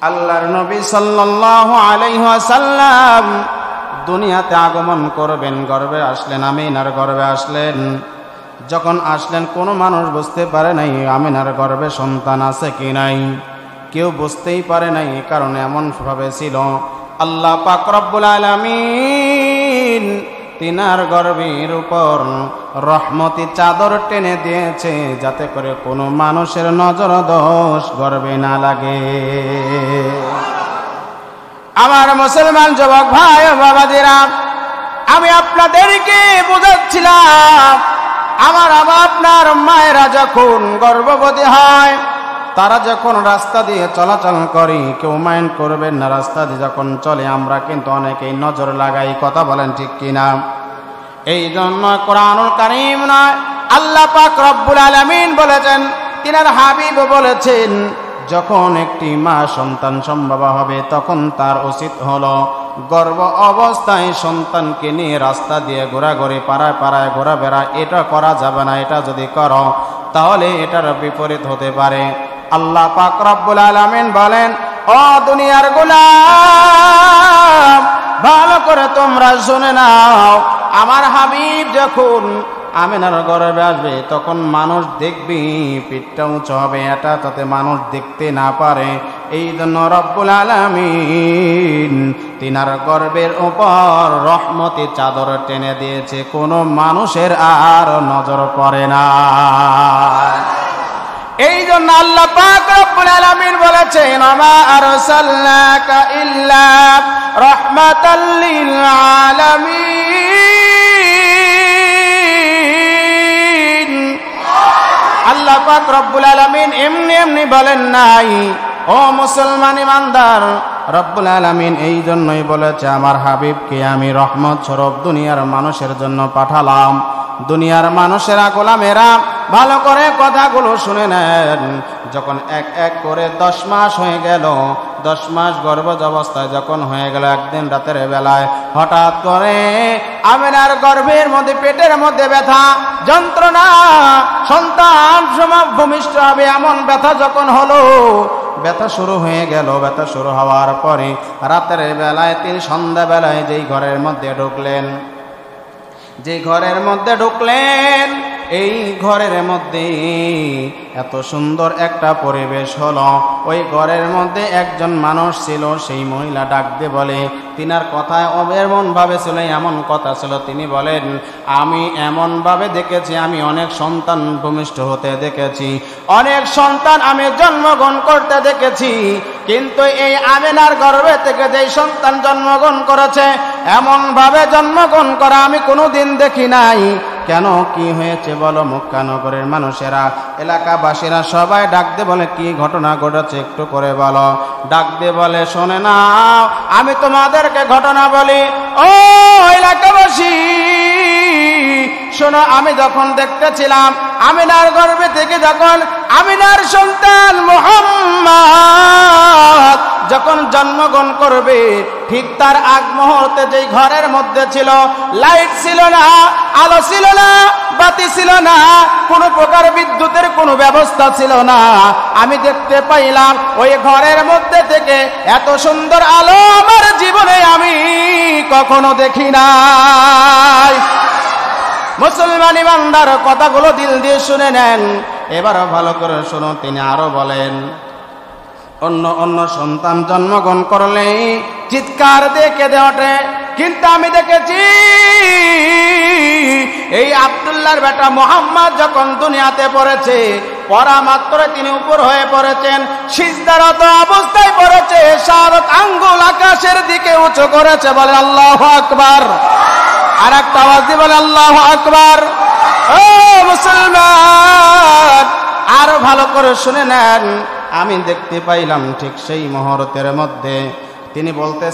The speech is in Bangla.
আল্লাহর নবী সাল্লাল্লাহু আলাইহি ওয়াসাল্লাম দুনিয়াতে আগমন করবেন, গর্ভে আসলেন, আমিনার গর্ভে আসলেন। যখন আসলেন কোনো মানুষ বুঝতে পারে নাই আমিনার গর্ভে সন্তান আছে কি নাই, কেউ বুঝতেই পারে নাই, কারণ এমন ভাবে ছিল আল্লাহ পাক রব্বুল আলামিন তিনার গর্ভের উপর রহমতি চাদর টেনে দিয়েছে, যাতে করে কোনো মানুষের নজর দোষ গর্ভে না লাগে। আমার মুসলমান যুবক ভাই ও বাবাজিরা, আমি আপনাদেরকে বোঝাচ্ছিলাম, আমার আপনার মায়েরা যখন গর্ভবতী হয়, তারা যখন রাস্তা দিয়ে চলাচল করি, কেউ মাইন্ড করবেন না, রাস্তা দিয়ে যখন চলে আমরা কিন্তু অনেকেই নজর লাগাই, কথা বলেন ঠিক কিনা? এই জন্য কোরআনুল কারীম নয়, আল্লাহ পাক রব্বুল আলামিন বলেছেন, তিনার হাবিব বলেছেন, যখন একটি মা সন্তান সম্ভব হবে তখন তার উচিত হলো গর্ভ অবস্থায় সন্তানকে নিয়ে রাস্তা দিয়ে ঘোরাঘুরি, পাড়ায় পাড়ায় ঘোরাফেরা। এটা করা যাবে না, এটা যদি করো তাহলে এটার বিপরীত হতে পারে। আল্লাহ পাক রব্বুল আলামিন বলেন, ও দুনিয়ার গোলাম, ভালো করে তোমরা শুনে নাও, আমার হাবিব যখন আমিনার গর্ভে আসবে তখন মানুষ দেখবি পিঠটা উঁচু হবে, এটা যাতে মানুষ দেখতে না পারে। এই জন্য রব্বুল আলামিন তিনার গর্ভের উপর রহমতি চাদর টেনে দিয়েছে, কোনো মানুষের আর নজর পড়ে না। এই জন্য আল্লাহ পাক রব্বুল আলামিন বলেছেন, আমা আরসালনাকা ইল্লা রাহমাতাল লিল আলামিন। আল্লাহ পাক রব্বুল আলামিন এমনি এমনি বলেন নাই, ও মুসলমান ইমানদার, রব্বুল আলামিন এই জন্যই বলেছে আমার হাবিবকে আমি রহমত স্বরূপ দুনিয়ার মানুষের জন্য পাঠালাম। দুনিয়ার মানুষেরা, গোলামেরা, ভালো করে কথাগুলো শুনে নেন। যখন এক এক করে 10 মাস হয়ে গেল, 10 মাস গর্ভজ অবস্থায় যখন হয়ে গেল, একদিন রাতের বেলায় হঠাৎ করে আমিনার গর্ভের মধ্যে, পেটের মধ্যে ব্যথা, যন্ত্রণা, সন্তান ভূমিষ্ঠ হবে এমন ব্যথা যখন হলো, ব্যথা শুরু হয়ে গেল। ব্যথা শুরু হওয়ার পরে রাতের বেলায় তিনি সন্ধ্যাবেলায় যেই ঘরের মধ্যে ঢুকলেন, এই ঘরের মধ্যে এত সুন্দর একটা পরিবেশ হলো। ওই ঘরের মধ্যে একজন মানুষ ছিল, সেই মহিলা ডাক দিয়ে বলে, তিনার কথায় এমন ভাবে ছিল, এমন কথা ছিল, তিনি বলেন, আমি এমন ভাবে দেখেছি, আমি অনেক সন্তান ভূমিষ্ঠ হতে দেখেছি, অনেক সন্তান আমি জন্মগ্রহণ করতে দেখেছি, কিন্তু এই আমিনার গর্ভে থেকে যেই সন্তান জন্মগ্রহণ করেছে, এমন ভাবে জন্মগ্রহণ করা আমি কোনোদিন দেখি নাই। কেন, কি হয়েছে বলো? মক্কানগরের মানুষেরা, এলাকাবাসীরা সবাই ডাক দিয়ে বলে, কি ঘটনা ঘটেছে একটু করে বলো। ডাক দিয়ে বলে, শোনে না, আমি তোমাদেরকে ঘটনা বলি, ও এলাকাবাসী শোনো, আমি যখন দেখতেছিলাম আমিনার গর্ভে থেকে যখন আমিনার সন্তান মুহাম্মদ যখন জন্মগ্রহণ করবে, ঠিক তার আগ মুহূর্তে যেই ঘরের মধ্যে ছিল, লাইট ছিল না, আলো ছিল না, বাতি ছিল না, কোনো প্রকার বিদ্যুতের কোনো ব্যবস্থা ছিল না, আমি দেখতে পাইলাম ওই ঘরের মধ্যে থেকে এত সুন্দর আলো আমার জীবনে আমি কখনো দেখি নাই। মুসলমান ইমানদার, কথাগুলো দিল দিয়ে শুনে নেন, এবারও ভালো করে শুনুন। তিনি আরো বলেন, অন্য সন্তান জন্মগ্রহণ করলে চিৎকার দিয়ে কেঁদে ওঠে, কিন্তু আমি দেখেছি এই আব্দুল্লাহর বেটা মুহাম্মদ যখন দুনিয়াতে পড়েছে, পড়া মাত্র তিনি উপর হয়ে পড়েছেন, সিজদারত অবস্থায় পড়েছে, 7 আঙ্গুল আকাশের দিকে উঁচু করেছে, বলে আল্লাহু আকবার। আর একটা আওয়াজ দিয়ে বলে আল্লাহু আকবার। ও মুসলমান, আরো ভালো করে শুনে নেন, আমি দেখতে পাইলাম ঠিক সেই মুহূর্তের মধ্যে তিনি বলতে